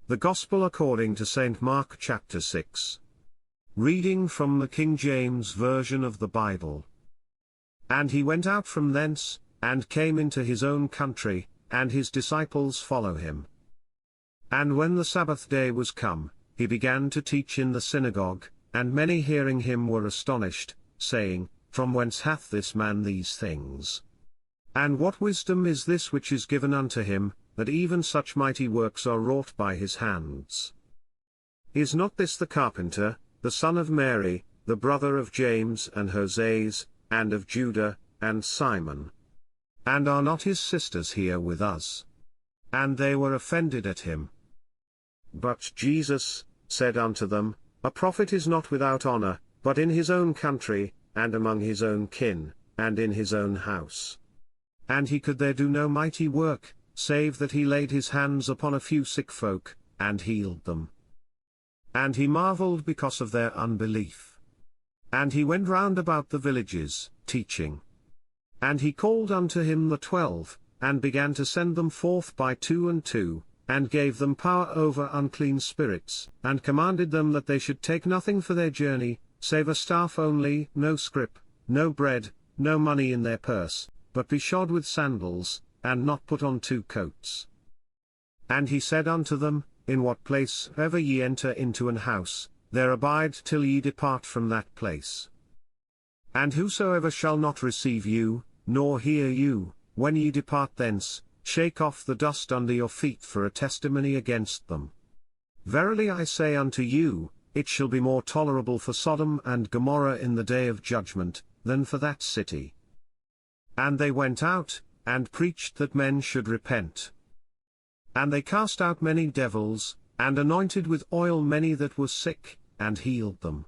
The Gospel according to St. Mark chapter 6. Reading from the King James Version of the Bible. And he went out from thence, and came into his own country, and his disciples follow him. And when the Sabbath day was come, he began to teach in the synagogue, and many hearing him were astonished, saying, From whence hath this man these things? And what wisdom is this which is given unto him, that even such mighty works are wrought by his hands? Is not this the carpenter, the son of Mary, the brother of James and Joses, and of Juda, and Simon? And are not his sisters here with us? And they were offended at him. But Jesus said unto them, A prophet is not without honor, but in his own country, and among his own kin, and in his own house. And he could there do no mighty work, save that he laid his hands upon a few sick folk, and healed them. And he marveled because of their unbelief. And he went round about the villages, teaching. And he called unto him the 12, and began to send them forth by 2 and 2, and gave them power over unclean spirits, and commanded them that they should take nothing for their journey, save a staff only, no scrip, no bread, no money in their purse, but be shod with sandals, and not put on 2 coats. And he said unto them, In what place ever ye enter into an house, there abide till ye depart from that place. And whosoever shall not receive you, nor hear you, when ye depart thence, shake off the dust under your feet for a testimony against them. Verily I say unto you, it shall be more tolerable for Sodom and Gomorrah in the day of judgment, than for that city. And they went out, and preached that men should repent. And they cast out many devils, and anointed with oil many that were sick, and healed them.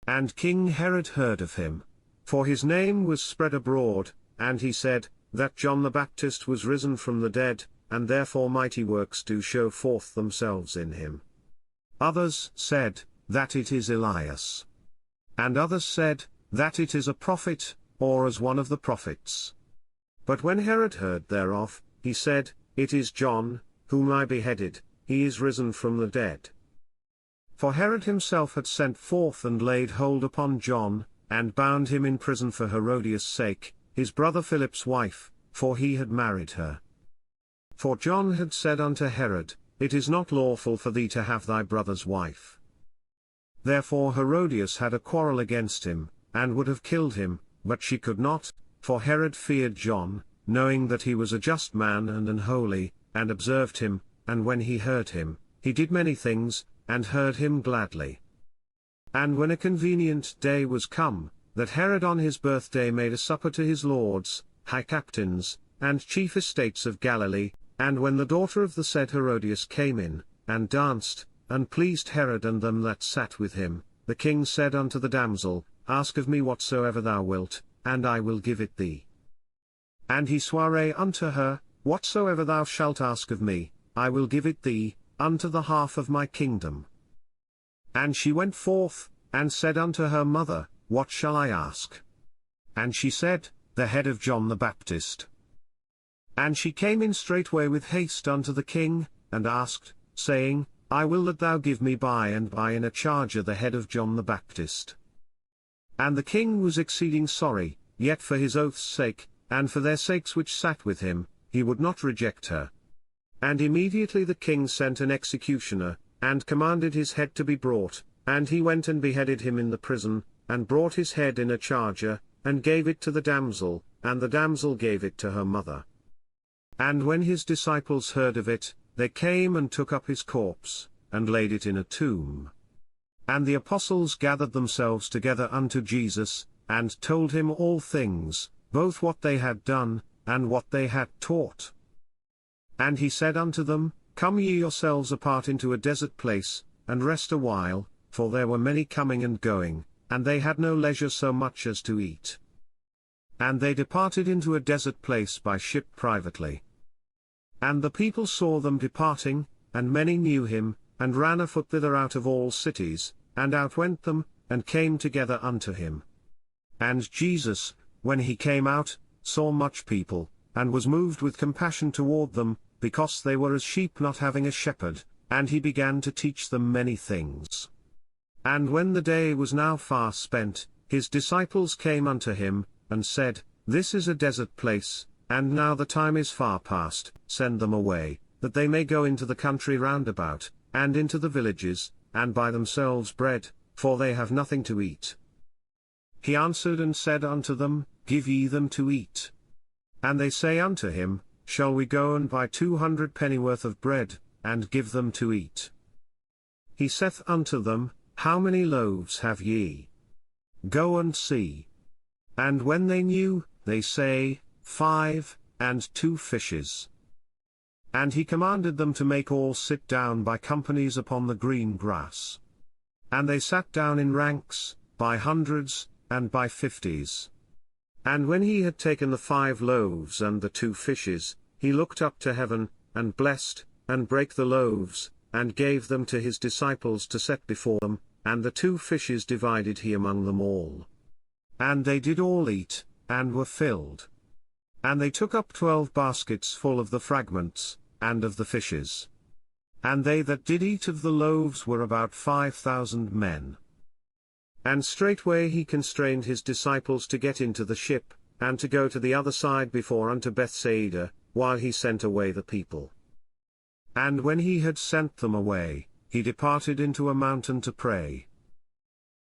And King Herod heard of him, for his name was spread abroad, and he said, that John the Baptist was risen from the dead, and therefore mighty works do show forth themselves in him. Others said, that it is Elias. And others said, that it is a prophet, or as one of the prophets. But when Herod heard thereof, he said, It is John, whom I beheaded, he is risen from the dead. For Herod himself had sent forth and laid hold upon John, and bound him in prison for Herodias' sake, his brother Philip's wife, for he had married her. For John had said unto Herod, It is not lawful for thee to have thy brother's wife. Therefore Herodias had a quarrel against him, and would have killed him, but she could not, for Herod feared John, knowing that he was a just man and an holy, and observed him, and when he heard him, he did many things, and heard him gladly. And when a convenient day was come, that Herod on his birthday made a supper to his lords, high captains, and chief estates of Galilee, and when the daughter of the said Herodias came in, and danced, and pleased Herod and them that sat with him, the king said unto the damsel, Ask of me whatsoever thou wilt, and I will give it thee. And he sware unto her, Whatsoever thou shalt ask of me, I will give it thee, unto the half of my kingdom. And she went forth, and said unto her mother, What shall I ask? And she said, The head of John the Baptist. And she came in straightway with haste unto the king, and asked, saying, I will that thou give me by and by in a charger the head of John the Baptist. And the king was exceeding sorry, yet for his oath's sake, and for their sakes which sat with him, he would not reject her. And immediately the king sent an executioner, and commanded his head to be brought, and he went and beheaded him in the prison, and brought his head in a charger, and gave it to the damsel, and the damsel gave it to her mother. And when his disciples heard of it, they came and took up his corpse, and laid it in a tomb. And the apostles gathered themselves together unto Jesus, and told him all things, both what they had done, and what they had taught. And he said unto them, Come ye yourselves apart into a desert place, and rest a while, for there were many coming and going, and they had no leisure so much as to eat. And they departed into a desert place by ship privately. And the people saw them departing, and many knew him, and ran afoot thither out of all cities, and outwent them, and came together unto him. And Jesus, when he came out, saw much people, and was moved with compassion toward them, because they were as sheep not having a shepherd, and he began to teach them many things. And when the day was now far spent, his disciples came unto him, and said, This is a desert place, and now the time is far past, send them away, that they may go into the country round about, and into the villages, and buy themselves bread, for they have nothing to eat. He answered and said unto them, Give ye them to eat. And they say unto him, Shall we go and buy 200 pennyworth of bread, and give them to eat? He saith unto them, How many loaves have ye? Go and see. And when they knew, they say, 5, and 2 fishes. And he commanded them to make all sit down by companies upon the green grass. And they sat down in ranks, by hundreds, and by 50s. And when he had taken the 5 loaves and the 2 fishes, he looked up to heaven, and blessed, and brake the loaves, and gave them to his disciples to set before them, and the 2 fishes divided he among them all. And they did all eat, and were filled. And they took up 12 baskets full of the fragments, and of the fishes. And they that did eat of the loaves were about 5,000 men. And straightway he constrained his disciples to get into the ship, and to go to the other side before unto Bethsaida, while he sent away the people. And when he had sent them away, he departed into a mountain to pray.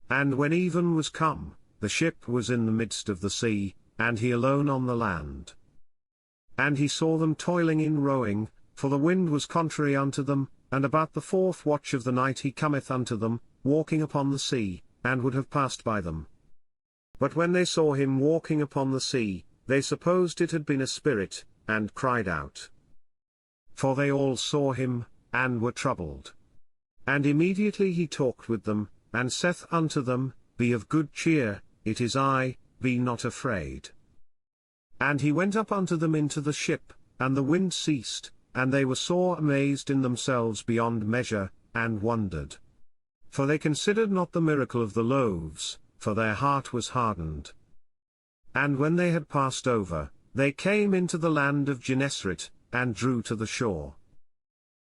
And when even was come, the ship was in the midst of the sea, and he alone on the land. And he saw them toiling in rowing, for the wind was contrary unto them, and about the 4th watch of the night he cometh unto them, walking upon the sea, and would have passed by them. But when they saw him walking upon the sea, they supposed it had been a spirit, and cried out. For they all saw him, and were troubled. And immediately he talked with them, and saith unto them, Be of good cheer, it is I, be not afraid. And he went up unto them into the ship, and the wind ceased, and they were sore amazed in themselves beyond measure, and wondered. For they considered not the miracle of the loaves, for their heart was hardened. And when they had passed over, they came into the land of Gennesaret, and drew to the shore.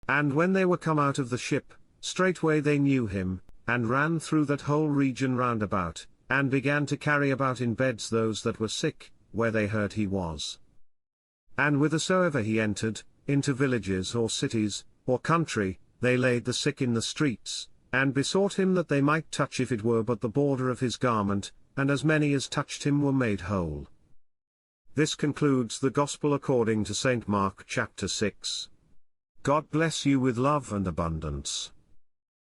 And when they were come out of the ship, straightway they knew him, and ran through that whole region round about, and began to carry about in beds those that were sick, where they heard he was. And whithersoever he entered, into villages or cities, or country, they laid the sick in the streets, and besought him that they might touch if it were but the border of his garment, and as many as touched him were made whole. This concludes the Gospel according to St. Mark chapter 6. God bless you with love and abundance.